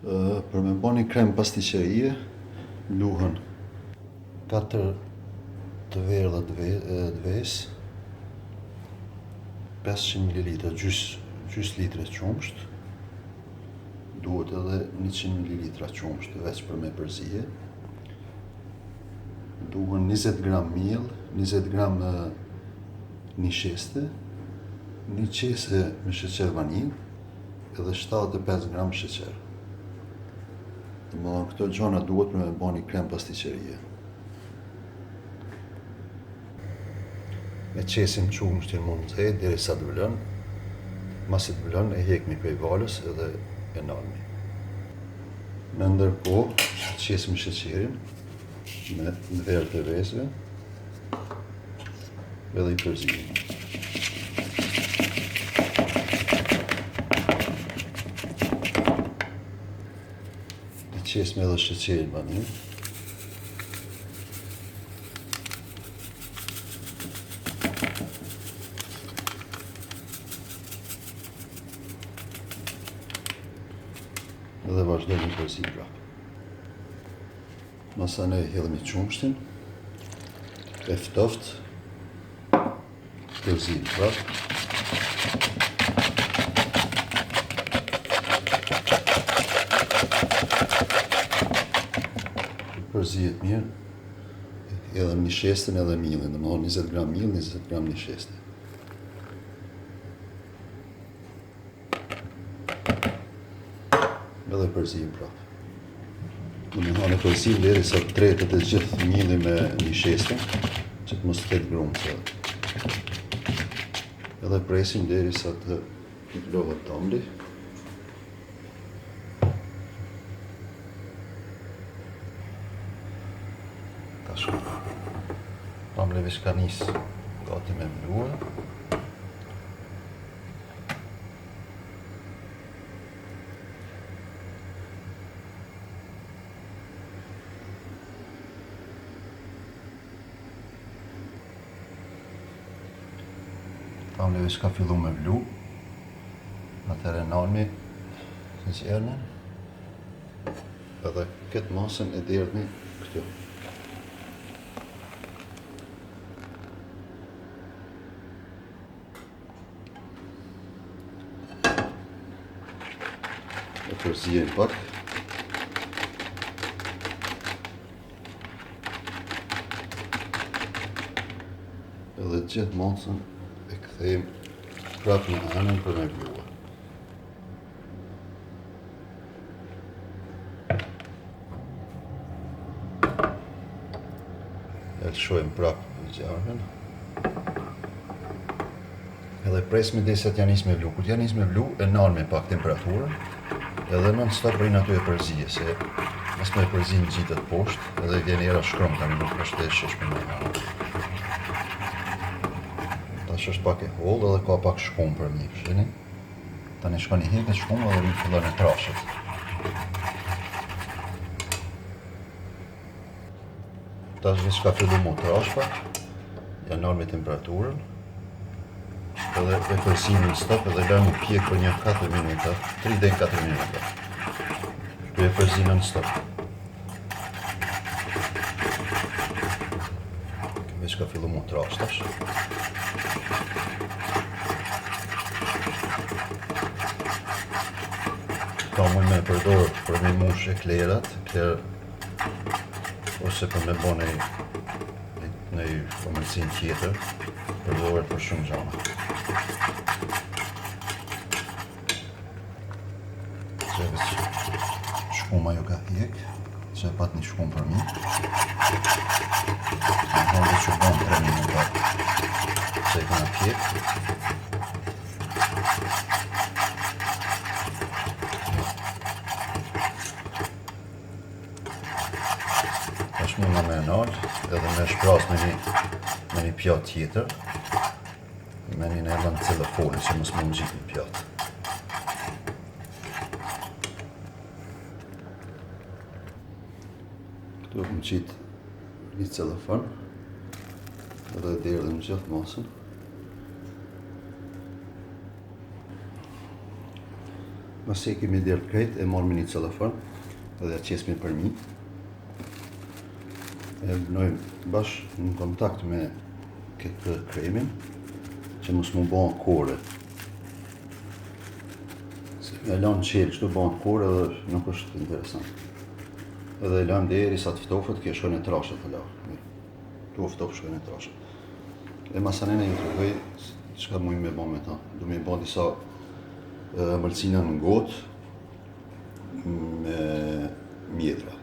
Për me bo një krem pasticcerie, luhen 4 të verdha dves, 500 ml, gjys litre qumsht, duhet edhe 100 ml qumsht veç për me përzije, duhen 20 gram miell, 20 gram një sheste, një qese me sheqer vanil, edhe 75 gram sheqer. Domethënë këto gjona duhet për me bo një krem pasticcerie. Me qesin qumshtin mund të hejt deri sa të vlën, masi të vlën e hekmi prej valës edhe e nalmi. Në ndërkohë, qesim sheqerin me verë të vezve edhe i përzijim. Qesme edhe sheqerin vanil. Edhe vazhdojmë përzi prap. Masanej hedhemi qumshtin, e ftoft, përzim prap. Përzijet mirë, edhe një shestën edhe mielin, domethënë 20 gram miell, 20 gram një sheste. Edhe përzijim prap. Domethënë e përzijim deri sa të tretet e gjithë mielli me një sheste, që të mos ketë grumse. Edhe presim deri sa të vlohet tomli. Tamlevi shka nis gati me vlua. Tamlevi shka fillu me vlu. Atëherë nalmi sheqerin. Edhe këtë masën e derdhni këtu. E përzijem pak. Edhe gjithë masën e kthejmë prapë në anën për me vlua. E lëshojmë prapë zjarrin. Edhe presmi deri sa t'ja nis me vlu. Kur t'ja nis me vlu, e nal me pak temperaturën. Edhe non stop rrin aty e përzije, se mos me përzijë ngjitet poshtë, edhe vjen era shkrom tani nuk është e shishme më herë. Tash është pak e hollë edhe ka pak shkum për mi, shihni? Tani shkon i heket shkum edhe rin fillon e trashet. Tash veç ka fillu mu trash pak, ja nal me temperaturën. Edhe e përzijmë në stop edhe lëmë pjek për një 4 minuta, 3 deri 4 minuta. Ktu e përzijmë në stop. Veç ka fillu mu trash tash. Ka mund me përdor për me mush eklerat, ose për me bo në komercin tjetër, përdoret për shumë gjana. Shkuma ju ka hjek, që e pat një shkum për mi. Në hëndë që bon 3 minuta që e këna pjek. Tash muna me nalë, edhe me shpras me një pjatë tjetër, me një nërën telefoni që mos më ngjit një pjatë. Këtu më qitë një telefon, edhe derdhëm gjithë masën. Pasi kemi djerë krejt, e marrë me një celofan edhe e qesmi përmi. E vënojmë bashkë në kontakt me këtë kremin që mos mu bëhen kore. Se me lanë qelë kështu bëhen kore dhe nuk është interesant. Edhe e lanë deri sa të ftofët, kjo shkojnë e trashet të la. Tu ftofë shkojnë e trashet. E masanene ju të regoj çka mujmë me bëhen me ta. Du me bëhen disa mëlsina në gotë me mjetra.